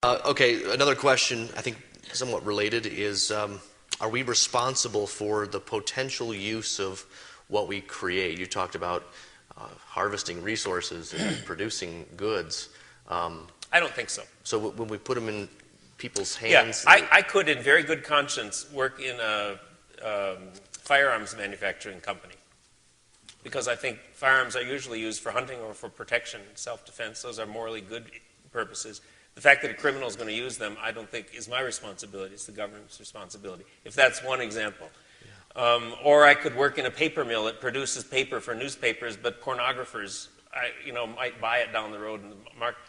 Okay, another question, I think somewhat related, is are we responsible for the potential use of what we create? You talked about harvesting resources and producing goods. I don't think so. So when we put them in people's hands... Yeah, I could, in very good conscience, work in a firearms manufacturing company. Because I think firearms are usually used for hunting or for protection, self-defense. Those are morally good purposes. The fact that a criminal is going to use them, I don't think is my responsibility. It's the government's responsibility. If that's one example. Or I could work in a paper mill that produces paper for newspapers, but pornographers, might buy it down the road in the market.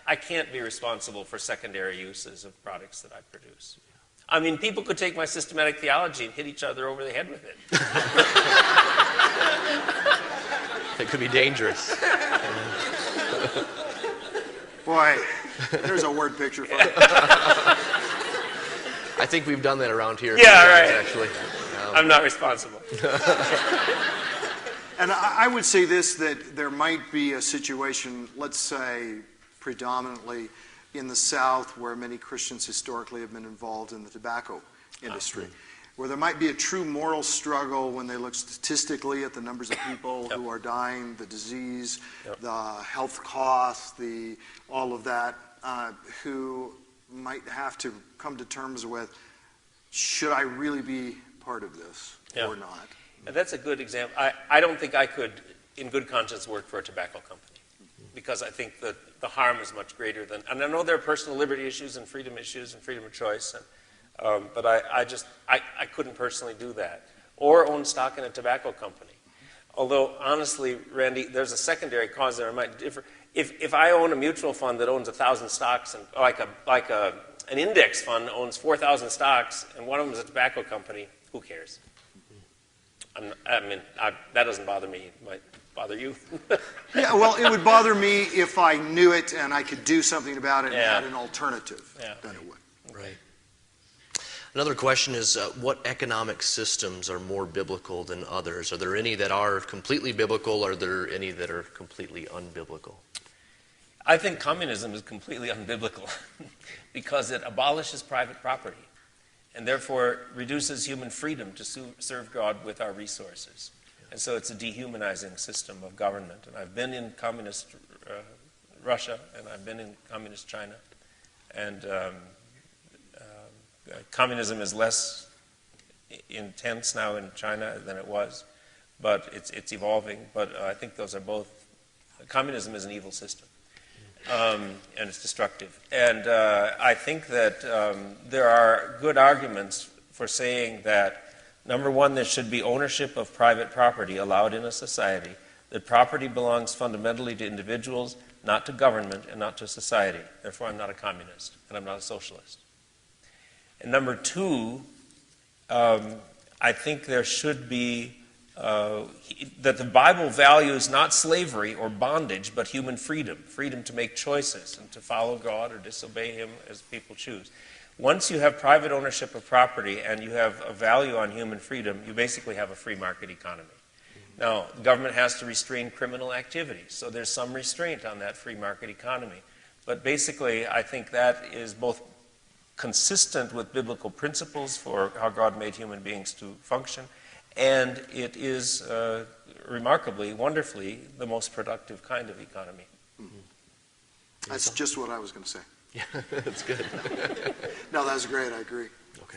I can't be responsible for secondary uses of products that I produce. I mean, people could take my systematic theology and hit each other over the head with it. It could be dangerous. Boy, there's a word picture for it. I think we've done that around here. Yeah, right. Actually. I'm not responsible. And I would say this, that there might be a situation, let's say, predominantly in the South, where many Christians historically have been involved in the tobacco industry, where there might be a true moral struggle when they look statistically at the numbers of people who are dying, the disease, the health costs, all of that, who might have to come to terms with, should I really be part of this or not? And that's a good example. I don't think I could, in good conscience, work for a tobacco company, because I think that the harm is much greater than... And I know there are personal liberty issues and freedom of choice, but I couldn't personally do that. Or own stock in a tobacco company. Although, honestly, Randy, there's a secondary cause there. I might differ. If I own a mutual fund that owns 1,000 stocks, and an index fund owns 4,000 stocks, and one of them is a tobacco company, who cares? That doesn't bother me. It might bother you. Yeah, well, it would bother me if I knew it and I could do something about it and had an alternative. Then it would. Right. Another question is, what economic systems are more biblical than others? Are there any that are completely biblical? Are there any that are completely unbiblical? I think communism is completely unbiblical because it abolishes private property and therefore reduces human freedom to serve God with our resources. And so it's a dehumanizing system of government. And I've been in communist Russia, and I've been in communist China. And communism is less intense now in China than it was, but it's evolving. But I think those are both... Communism is an evil system, and it's destructive. And I think that there are good arguments for saying that, number one, there should be ownership of private property allowed in a society, that property belongs fundamentally to individuals, not to government and not to society. Therefore, I'm not a communist, and I'm not a socialist. And number two, I think there should be, that the Bible values not slavery or bondage, but human freedom, freedom to make choices and to follow God or disobey Him as people choose. Once you have private ownership of property and you have a value on human freedom, you basically have a free market economy. Now, the government has to restrain criminal activity, so there's some restraint on that free market economy. But basically, I think that is both consistent with biblical principles for how God made human beings to function, and it is remarkably, wonderfully, the most productive kind of economy. That's just what I was going to say. Yeah, that's good. No, that's great. I agree. Okay.